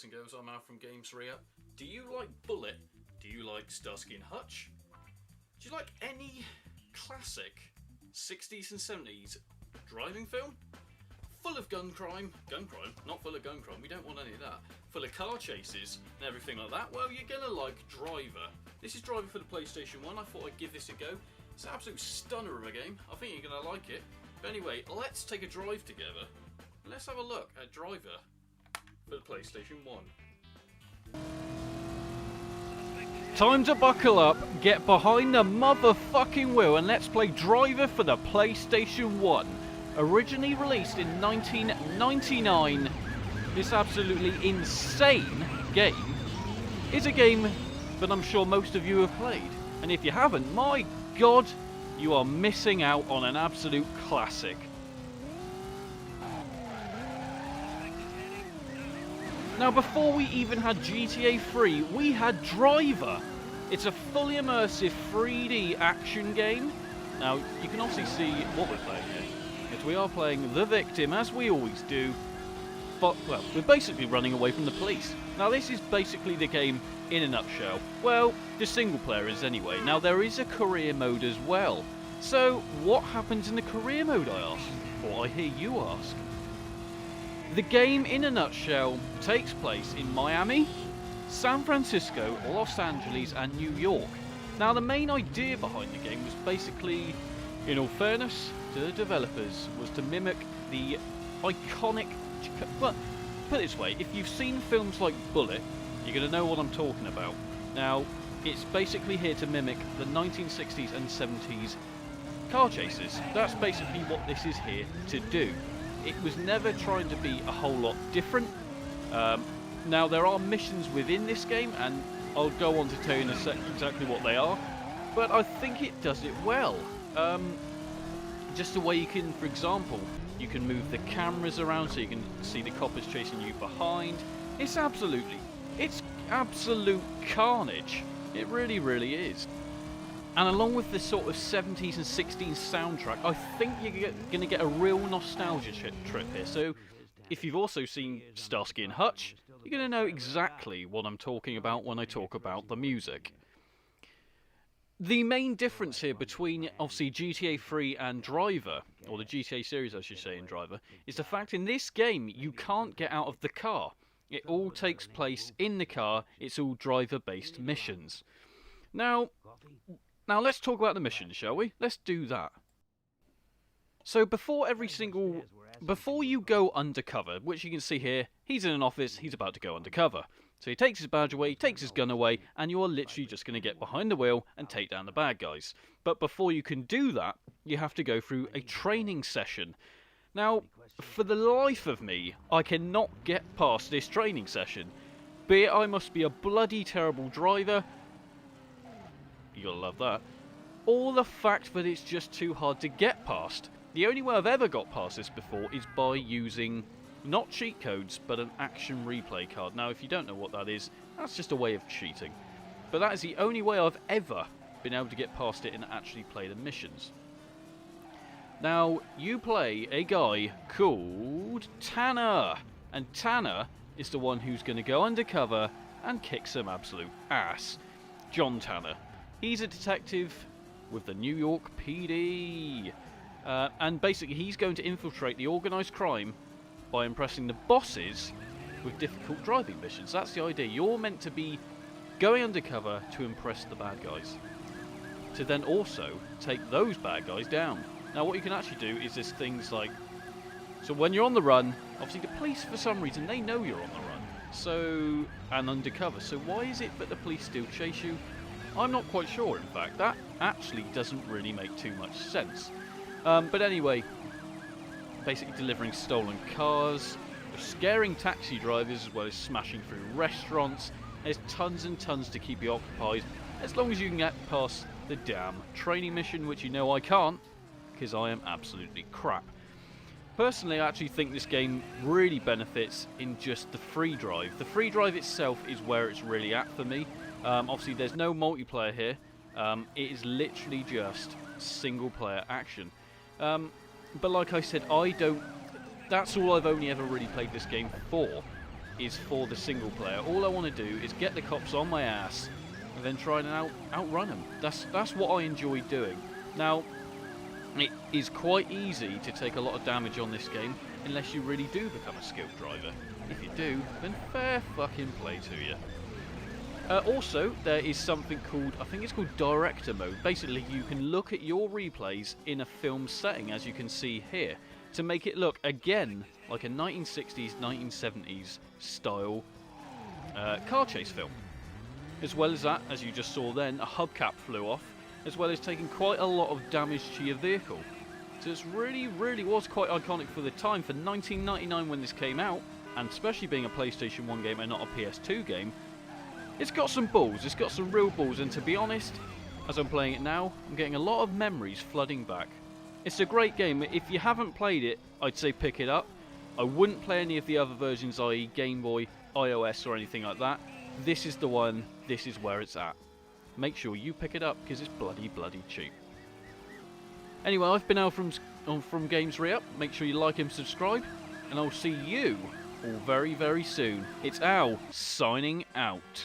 And girls, I'm Al from Reup. Do you like Bullit? Do you like Starsky and Hutch? Do you like any classic 60s and 70s driving film? Full of gun crime, not full of gun crime, we don't want any of that. Full of car chases and everything like that? Well, you're gonna like Driver. This is Driver for the PlayStation 1, I thought I'd give this a go. It's an absolute stunner of a game, I think you're gonna like it. But anyway, let's take a drive together. Let's have a look at Driver for the PlayStation 1. Time to buckle up, get behind the motherfucking wheel, and let's play Driver for the PlayStation 1. Originally released in 1999, this absolutely insane game is a game that I'm sure most of you have played. And if you haven't, my god, you are missing out on an absolute classic. Now, before we even had GTA 3, we had Driver. It's a fully immersive 3D action game. Now, you can obviously see what we're playing here. Yes, we are playing the victim, as we always do. But, well, we're basically running away from the police. Now, this is basically the game in a nutshell. Well, the single player is anyway. Now, there is a career mode as well. So, what happens in the career mode, I ask? Or I hear you ask. The game, in a nutshell, takes place in Miami, San Francisco, Los Angeles and New York. Now, the main idea behind the game was basically, in all fairness to the developers, was to mimic the iconic... Well, put it this way, if you've seen films like Bullit, you're going to know what I'm talking about. Now, it's basically here to mimic the 1960s and 70s car chases. That's basically what this is here to do. It was never trying to be a whole lot different. Now, there are missions within this game, and I'll go on to tell you in a sec exactly what they are, but I think it does it well. Just the way you can, for example, you can move the cameras around so you can see the coppers chasing you behind. It's absolute carnage. It really, really is. And along with this sort of 70s and 60s soundtrack, I think you're going to get a real nostalgia trip here. So, if you've also seen Starsky and Hutch, you're going to know exactly what I'm talking about when I talk about the music. The main difference here between, obviously, GTA 3 and Driver, or the GTA series I should say in Driver, is the fact in this game you can't get out of the car. It all takes place in the car, it's all driver-based missions. Now let's talk about the missions, shall we? Let's do that. So before you go undercover, which you can see here, he's in an office, he's about to go undercover. So he takes his badge away, takes his gun away, and you are literally just going to get behind the wheel and take down the bad guys. But before you can do that, you have to go through a training session. Now, for the life of me, I cannot get past this training session. Be it I must be a bloody terrible driver, you gotta love that, or the fact that it's just too hard to get past. The only way I've ever got past this before is by using not cheat codes, but an action replay card. Now, if you don't know what that is, that's just a way of cheating. But that is the only way I've ever been able to get past it and actually play the missions. Now, you play a guy called Tanner, and Tanner is the one who's going to go undercover and kick some absolute ass. John Tanner. He's a detective with the New York PD. And basically he's going to infiltrate the organised crime by impressing the bosses with difficult driving missions. That's the idea. You're meant to be going undercover to impress the bad guys, to then also take those bad guys down. Now what you can actually do is there's things like, so when you're on the run, obviously the police for some reason, they know you're on the run, so, and undercover, so why is it that the police still chase you? I'm not quite sure, in fact. That actually doesn't really make too much sense. But anyway, basically delivering stolen cars, scaring taxi drivers as well as smashing through restaurants. There's tons and tons to keep you occupied, as long as you can get past the damn training mission, which you know I can't, because I am absolutely crap. Personally, I actually think this game really benefits in just the free drive. The free drive itself is where it's really at for me. Obviously, there's no multiplayer here. It is literally just single-player action. But like I said, that's all I've only ever really played this game for, is for the single-player. All I want to do is get the cops on my ass and then try and outrun them. That's what I enjoy doing. Now, it is quite easy to take a lot of damage on this game unless you really do become a skilled driver. If you do, then fair fucking play to you. Also, there is something called, I think it's called Director Mode. Basically, you can look at your replays in a film setting, as you can see here, to make it look, again, like a 1960s, 1970s style car chase film. As well as that, as you just saw then, a hubcap flew off, as well as taking quite a lot of damage to your vehicle. So it's really was quite iconic for the time. For 1999 when this came out, and especially being a PlayStation 1 game and not a PS2 game, it's got some balls, it's got some real balls, and to be honest, as I'm playing it now, I'm getting a lot of memories flooding back. It's a great game. If you haven't played it, I'd say pick it up. I wouldn't play any of the other versions, i.e. Game Boy, iOS or anything like that. This is the one, this is where it's at. Make sure you pick it up, because it's bloody cheap. Anyway, I've been Al from Games Reup. Make sure you like and subscribe, and I'll see you all very soon. It's Al, signing out.